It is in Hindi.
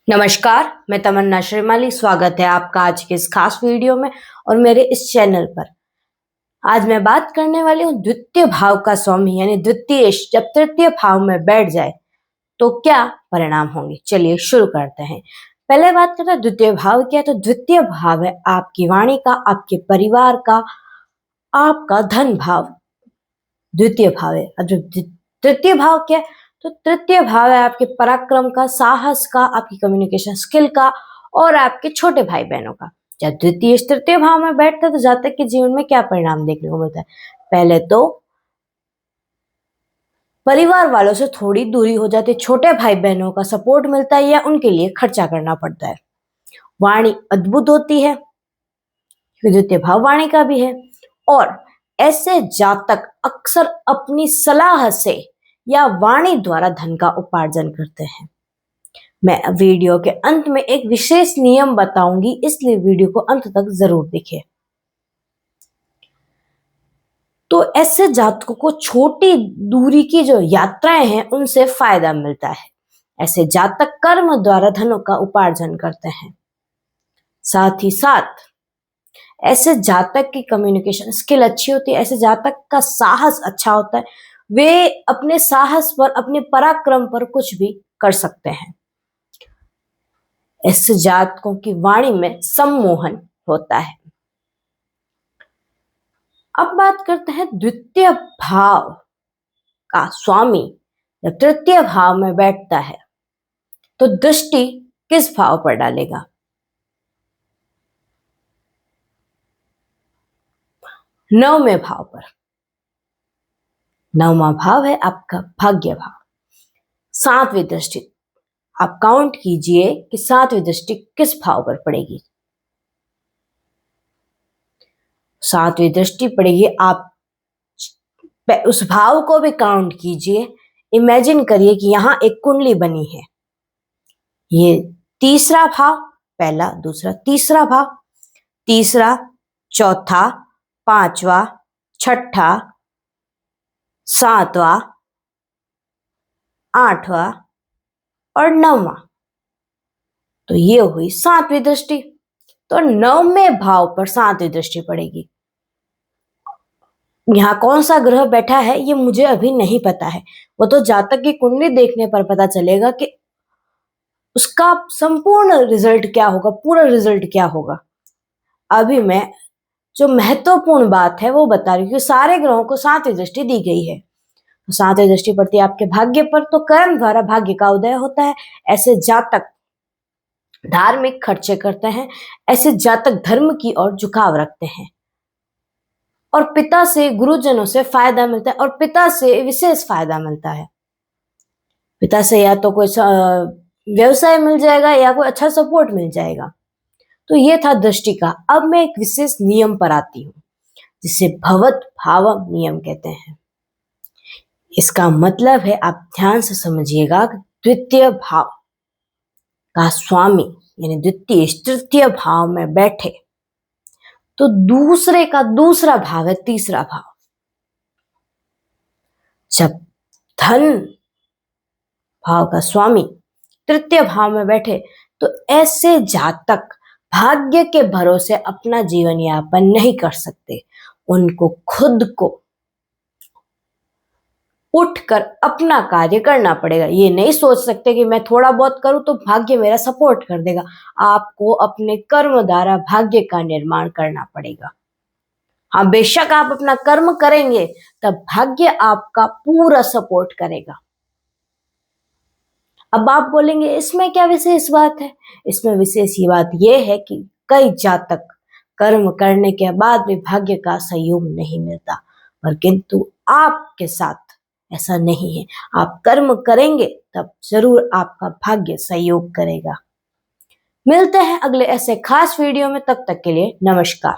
नमस्कार, मैं तमन्ना श्रीमाली। स्वागत है आपका आज के इस खास वीडियो में और मेरे इस चैनल पर। आज मैं बात करने वाली हूँ द्वितीय भाव का स्वामी यानी द्वितीयेश जब तृतीय भाव में बैठ जाए तो क्या परिणाम होंगे। चलिए शुरू करते हैं। पहले बात करते हैं द्वितीय भाव क्या है। तो द्वितीय भाव है आपकी वाणी का, आपके परिवार का, आपका धन भाव द्वितीय भाव है। और जो तृतीय भाव क्या है, तो तृतीय भाव है आपके पराक्रम का, साहस का, आपकी कम्युनिकेशन स्किल का और आपके छोटे भाई बहनों का। जब द्वितीय तृतीय भाव में बैठता है तो जातक के जीवन में क्या परिणाम देखने को मिलता है। पहले तो परिवार वालों से थोड़ी दूरी हो जाती है, छोटे भाई बहनों का सपोर्ट मिलता है या उनके लिए खर्चा करना पड़ता है। वाणी अद्भुत होती है, द्वितीय भाव वाणी का भी है। और ऐसे जातक अक्सर अपनी सलाह से या वाणी द्वारा धन का उपार्जन करते हैं। मैं वीडियो के अंत में एक विशेष नियम बताऊंगी, इसलिए वीडियो को अंत तक जरूर देखें। तो ऐसे जातकों को छोटी दूरी की जो यात्राएं हैं उनसे फायदा मिलता है। ऐसे जातक कर्म द्वारा धनों का उपार्जन करते हैं। साथ ही साथ ऐसे जातक की कम्युनिकेशन स्किल अच्छी होती है, ऐसे जातक का साहस अच्छा होता है। वे अपने साहस पर, अपने पराक्रम पर कुछ भी कर सकते हैं। ऐसे जातकों की वाणी में सम्मोहन होता है। अब बात करते हैं द्वितीय भाव का स्वामी जब तृतीय भाव में बैठता है तो दृष्टि किस भाव पर डालेगा। नववें भाव पर। नववां भाव है आपका भाग्य भाव। सातवीं दृष्टि आप काउंट कीजिए कि सातवीं दृष्टि किस भाव पर पड़ेगी। सातवीं दृष्टि पड़ेगी, आप उस भाव को भी काउंट कीजिए। इमेजिन करिए कि यहां एक कुंडली बनी है। ये तीसरा भाव, पहला, दूसरा, तीसरा भाव, तीसरा, चौथा, पांचवा, छठा, सातवां, आठवां और नौवां। तो ये हुई सातवीं दृष्टि। तो नववें भाव पर सातवीं दृष्टि पड़ेगी। यहाँ कौन सा ग्रह बैठा है ये मुझे अभी नहीं पता है, वो तो जातक की कुंडली देखने पर पता चलेगा कि उसका संपूर्ण रिजल्ट क्या होगा, पूरा रिजल्ट क्या होगा। अभी मैं जो महत्वपूर्ण बात है वो बता रही हूँ कि सारे ग्रहों को सातवीं दृष्टि दी गई है। तो सातवीं दृष्टि पड़ती है आपके भाग्य पर, तो कर्म द्वारा भाग्य का उदय होता है। ऐसे जातक धार्मिक खर्चे करते हैं, ऐसे जातक धर्म की ओर झुकाव रखते हैं और पिता से, गुरुजनों से फायदा मिलता है और पिता से विशेष फायदा मिलता है। पिता से या तो कोई व्यवसाय मिल जाएगा या कोई अच्छा सपोर्ट मिल जाएगा। तो ये था दृष्टि का। अब मैं एक विशेष नियम पर आती हूँ जिसे भवत भाव नियम कहते हैं। इसका मतलब है, आप ध्यान से समझिएगा, द्वितीय भाव का स्वामी यानी द्वितीय तृतीय भाव में बैठे तो दूसरे का दूसरा भाव है तीसरा भाव। जब धन भाव का स्वामी तृतीय भाव में बैठे तो ऐसे जातक भाग्य के भरोसे अपना जीवन यापन नहीं कर सकते। उनको खुद को उठकर अपना कार्य करना पड़ेगा। ये नहीं सोच सकते कि मैं थोड़ा बहुत करूं तो भाग्य मेरा सपोर्ट कर देगा। आपको अपने कर्म द्वारा भाग्य का निर्माण करना पड़ेगा। हाँ, बेशक आप अपना कर्म करेंगे तब भाग्य आपका पूरा सपोर्ट करेगा। अब आप बोलेंगे इसमें क्या विशेष बात है। इसमें विशेष ये बात यह है कि कई जातक कर्म करने के बाद भी भाग्य का सहयोग नहीं मिलता, पर किंतु आपके साथ ऐसा नहीं है। आप कर्म करेंगे तब जरूर आपका भाग्य सहयोग करेगा। मिलते हैं अगले ऐसे खास वीडियो में, तब तक के लिए नमस्कार।